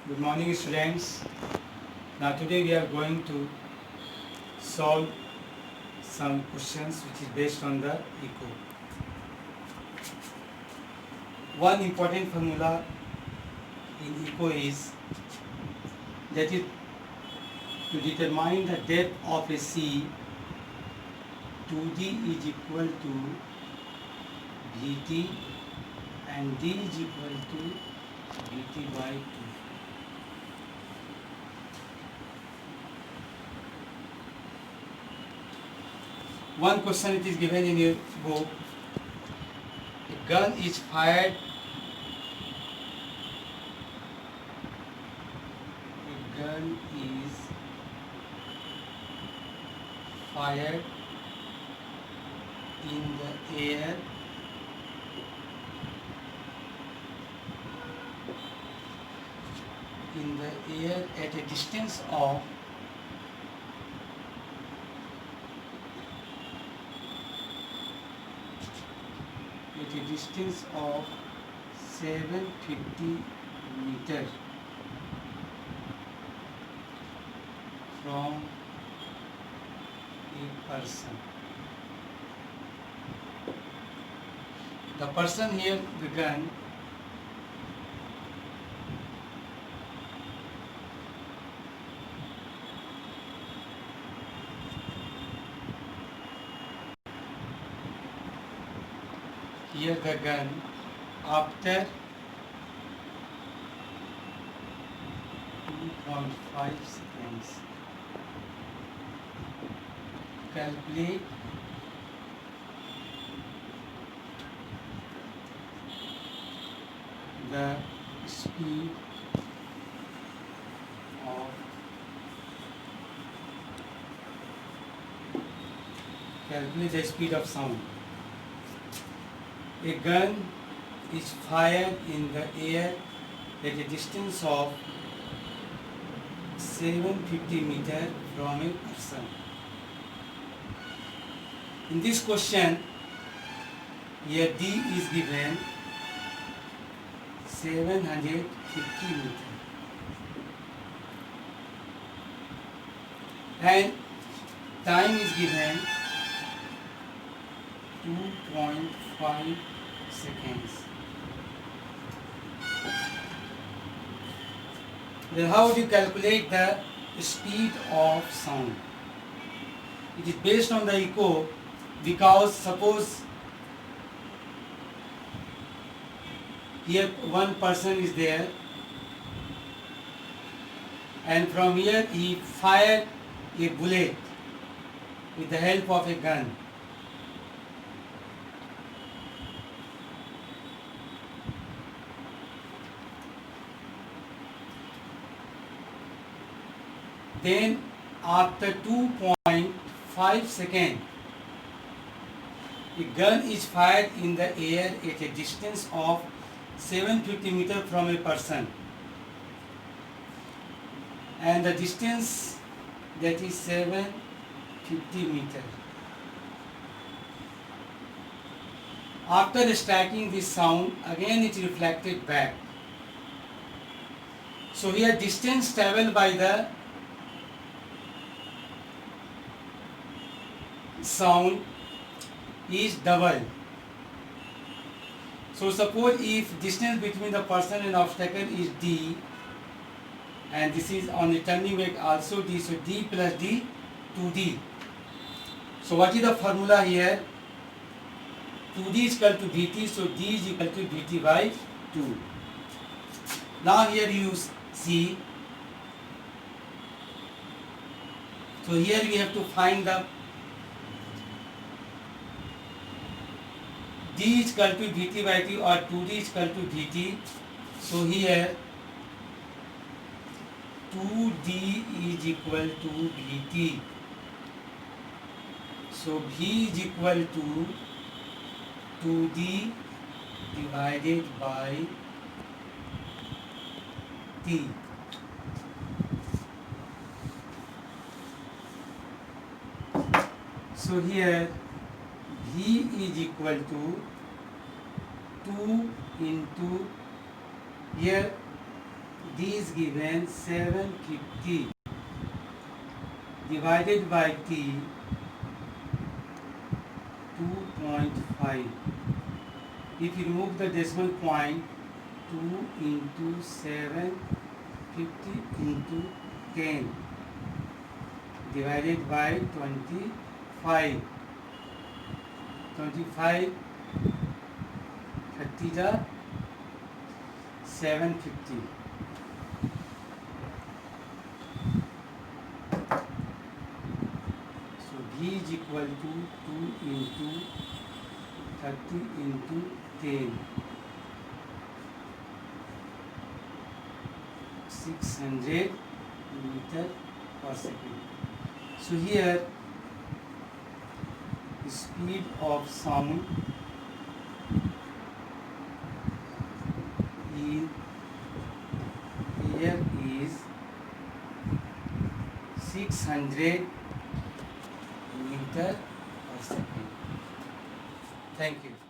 Good morning, students. Now today we are going to solve some questions which is based on the echo. One important formula in echo is that is to determine the depth of a sea, 2d is equal to Vt and d is equal to Vt by 2. One question it is given in your book. A gun is fired. A gun is fired in the air at a distance of 750 meters from a person. The person here, the gun, here the gun, after 2.5 seconds, calculate the speed of sound. A gun is fired in the air at a distance of 750 meters from a person. In this question, here D is given 750 meters and time is given 2.5 seconds. Then how do you calculate the speed of sound? It is based on the echo, because suppose here one person is there and from here he fired a bullet with the help of a gun. Then after 2.5 seconds, a gun is fired in the air at a distance of 750 meters from a person, and the distance that is 750 meters. After striking this sound, again it is reflected back. So here distance traveled by the sound is double. So suppose if distance between the person and obstacle is d, and this is on the turning back also d, so d plus d 2d. So what is the formula here? 2d is equal to Vt, so d is equal to Vt by 2. Now here you see, so here we have to find the d is equal to Vt by 2 or 2d is equal to Vt. So here 2d is equal to Vt. So V is equal to 2d divided by t. So here V is equal to 2 into here D is given 750 divided by T 2.5. If you remove the decimal point, 2 into 750 into 10 divided by 25. 25 30 the 750. So V is equal to 2 into 30 into 10. 600 meter per second. So here speed of sound in air is 600 meter per second. Thank you.